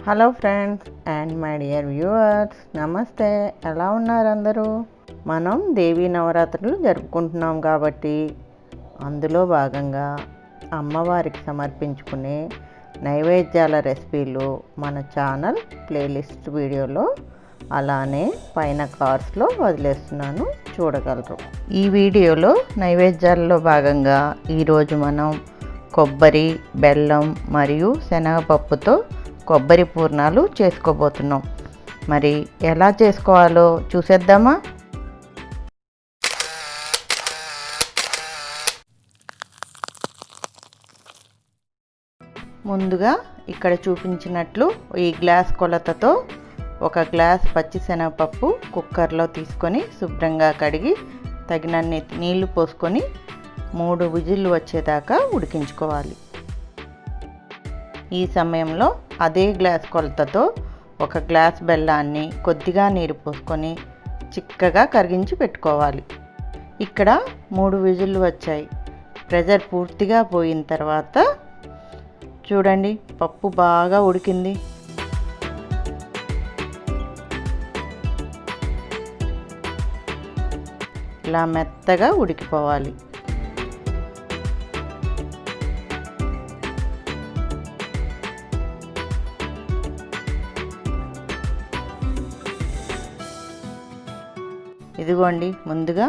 Hello friends and my dear viewers, నమస్తే. ఎలా ఉన్నారు అందరూ? మనం దేవీ నవరాత్రులు జరుపుకుంటున్నాం కాబట్టి అందులో భాగంగా అమ్మవారికి సమర్పించుకునే నైవేద్యాల రెసిపీలు మన ఛానల్ ప్లేలిస్ట్ వీడియోలో అలానే పైన కార్డ్స్లో వదిలేస్తున్నాను, చూడగలరు. ఈ వీడియోలో నైవేద్యాలలో భాగంగా ఈరోజు మనం కొబ్బరి, బెల్లం మరియు శనగపప్పుతో కొబ్బరి పూర్ణాలు చేసుకోబోతున్నాం. మరి ఎలా చేసుకోవాలో చూసేద్దామా? ముందుగా ఇక్కడ చూపించినట్లు ఈ గ్లాస్ కొలతతో ఒక గ్లాస్ పచ్చిశనగపప్పు కుక్కర్లో తీసుకొని శుభ్రంగా కడిగి తగినన్ని నీళ్లు పోసుకొని 3 విజిల్లు వచ్చేదాకా ఉడికించుకోవాలి. ఈ సమయంలో అదే గ్లాస్ కొలతతో ఒక గ్లాస్ బెల్లాన్ని కొద్దిగా నీరు పోసుకొని చిక్కగా కరిగించి పెట్టుకోవాలి. ఇక్కడ 3 విజిల్లు వచ్చాయి. ప్రెషర్ పూర్తిగా పోయిన తర్వాత చూడండి, పప్పు బాగా ఉడికింది. ఇలా మెత్తగా ఉడికిపోవాలి. ఇదిగోండి, ముందుగా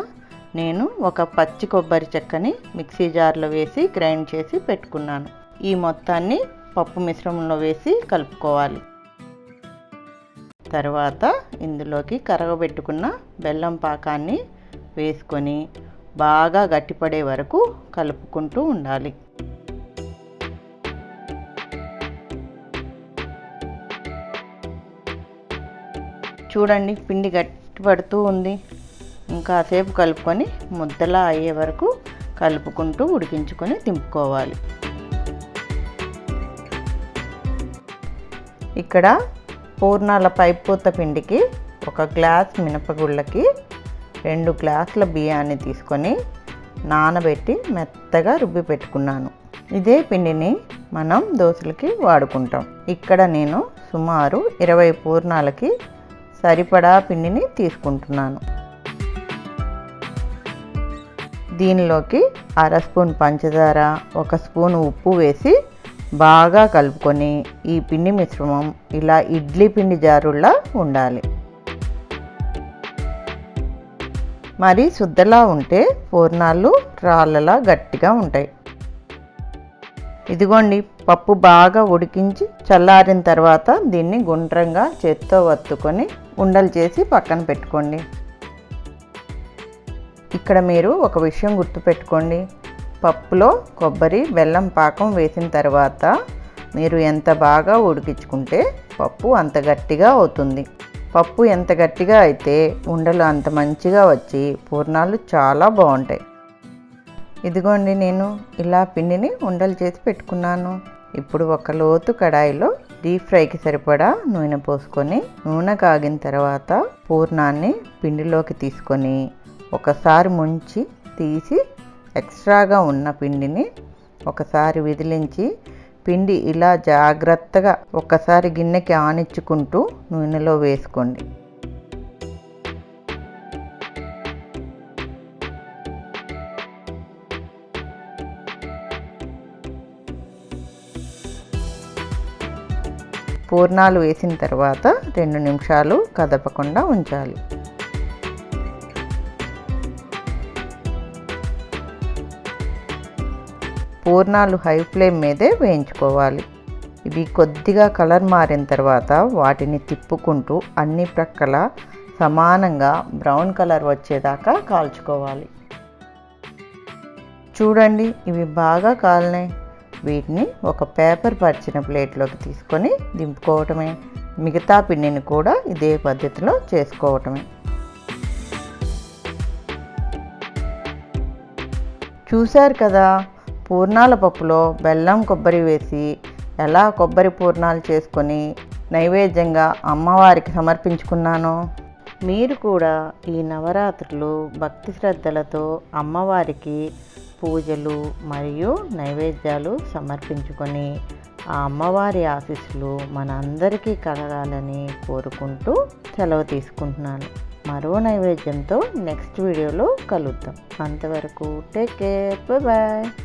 నేను ఒక పచ్చి కొబ్బరి చెక్కని మిక్సీ జార్లో వేసి గ్రైండ్ చేసి పెట్టుకున్నాను. ఈ మొత్తాన్ని పప్పు మిశ్రమంలో వేసి కలుపుకోవాలి. తర్వాత ఇందులోకి కరగబెట్టుకున్న బెల్లం పాకాన్ని వేసుకొని బాగా గట్టిపడే వరకు కలుపుకుంటూ ఉండాలి. చూడండి, పిండి గట్టిపడుతూ ఉంది. ఇంకాసేపు కలుపుకొని ముద్దలా అయ్యే వరకు కలుపుకుంటూ ఉడికించుకొని దింపుకోవాలి. ఇక్కడ పూర్ణాల పైపూత పిండికి 1 గ్లాస్ మినపగుళ్ళకి 2 గ్లాసుల బియ్యాన్ని తీసుకొని నానబెట్టి మెత్తగా రుబ్బి పెట్టుకున్నాను. ఇదే పిండిని మనం దోశలకి వాడుకుంటాం. ఇక్కడ నేను సుమారు 20 పూర్ణాలకి సరిపడా పిండిని తీసుకుంటున్నాను. దీనిలోకి 1/2 స్పూన్ పంచదార, 1 స్పూన్ ఉప్పు వేసి బాగా కలుపుకొని ఈ పిండి మిశ్రమం ఇలా ఇడ్లీ పిండి జారుల్లా ఉండాలి. మరి శుద్ధలా ఉంటే పూర్ణాలు రాళ్ళలా గట్టిగా ఉంటాయి. ఇదిగోండి, పప్పు బాగా ఉడికించి చల్లారిన తర్వాత దీన్ని గుండ్రంగా చేత్తో వత్తుకొని ఉండలు చేసి పక్కన పెట్టుకోండి. ఇక్కడ మీరు ఒక విషయం గుర్తుపెట్టుకోండి, పప్పులో కొబ్బరి, బెల్లం పాకం వేసిన తర్వాత మీరు ఎంత బాగా ఉడికించుకుంటే పప్పు అంత గట్టిగా అవుతుంది. పప్పు ఎంత గట్టిగా అయితే ఉండలు అంత మంచిగా వచ్చి పూర్ణాలు చాలా బాగుంటాయి. ఇదిగోండి, నేను ఇలా పిండిని ఉండలు చేసి పెట్టుకున్నాను. ఇప్పుడు ఒక లోతు కడాయిలో డీప్ ఫ్రైకి సరిపడా నూనె పోసుకొని నూనె కాగిన తర్వాత పూర్ణాన్ని పిండిలోకి తీసుకొని ఒకసారి ముంచి తీసి ఎక్స్ట్రాగా ఉన్న పిండిని ఒకసారి విదిలించి పిండి ఇలా జాగ్రత్తగా ఒకసారి గిన్నెకి ఆనించుకుంటూ నూనెలో వేసుకోండి. పూర్ణాలు వేసిన తర్వాత 2 నిమిషాలు కదపకుండా ఉంచాలి. పూర్ణాలు హై ఫ్లేమ్ మీదే వేయించుకోవాలి. ఇవి కొద్దిగా కలర్ మారిన తర్వాత వాటిని తిప్పుకుంటూ అన్ని ప్రక్కల సమానంగా బ్రౌన్ కలర్ వచ్చేదాకా కాల్చుకోవాలి. చూడండి, ఇవి బాగా కాలినాయి. వీటిని ఒక పేపర్ పరిచిన ప్లేట్లోకి తీసుకొని దింపుకోవటమే. మిగతా పిండిని కూడా ఇదే పద్ధతిలో చేసుకోవటమే. చూశారు కదా, పూర్ణాల పప్పులో బెల్లం, కొబ్బరి వేసి ఎలా కొబ్బరి పూర్ణాలు చేసుకొని నైవేద్యంగా అమ్మవారికి సమర్పించుకున్నాను. మీరు కూడా ఈ నవరాత్రులు భక్తి శ్రద్ధలతో అమ్మవారికి పూజలు మరియు నైవేద్యాలు సమర్పించుకొని ఆ అమ్మవారి ఆశీస్సులు మన అందరికీ కలగాలని కోరుకుంటూ సెలవు తీసుకుంటున్నాను. మరో నైవేద్యంతో నెక్స్ట్ వీడియోలో కలుద్దాం. అంతవరకు టేక్ కేర్, బాయ్.